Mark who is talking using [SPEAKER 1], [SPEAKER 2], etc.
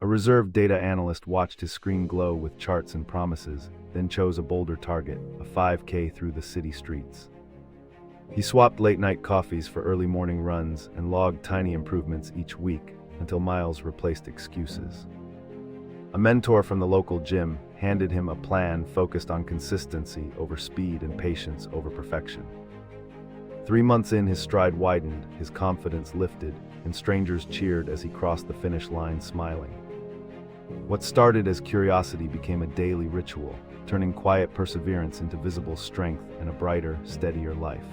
[SPEAKER 1] A reserved data analyst watched his screen glow with charts and promises, then chose a bolder target, a 5K through the city streets. He swapped late-night coffees for early morning runs and logged tiny improvements each week until miles replaced excuses. A mentor from the local gym handed him a plan focused on consistency over speed and patience over perfection. 3 months in, his stride widened, his confidence lifted, and strangers cheered as he crossed the finish line smiling. What started as curiosity became a daily ritual, turning quiet perseverance into visible strength and a brighter, steadier life.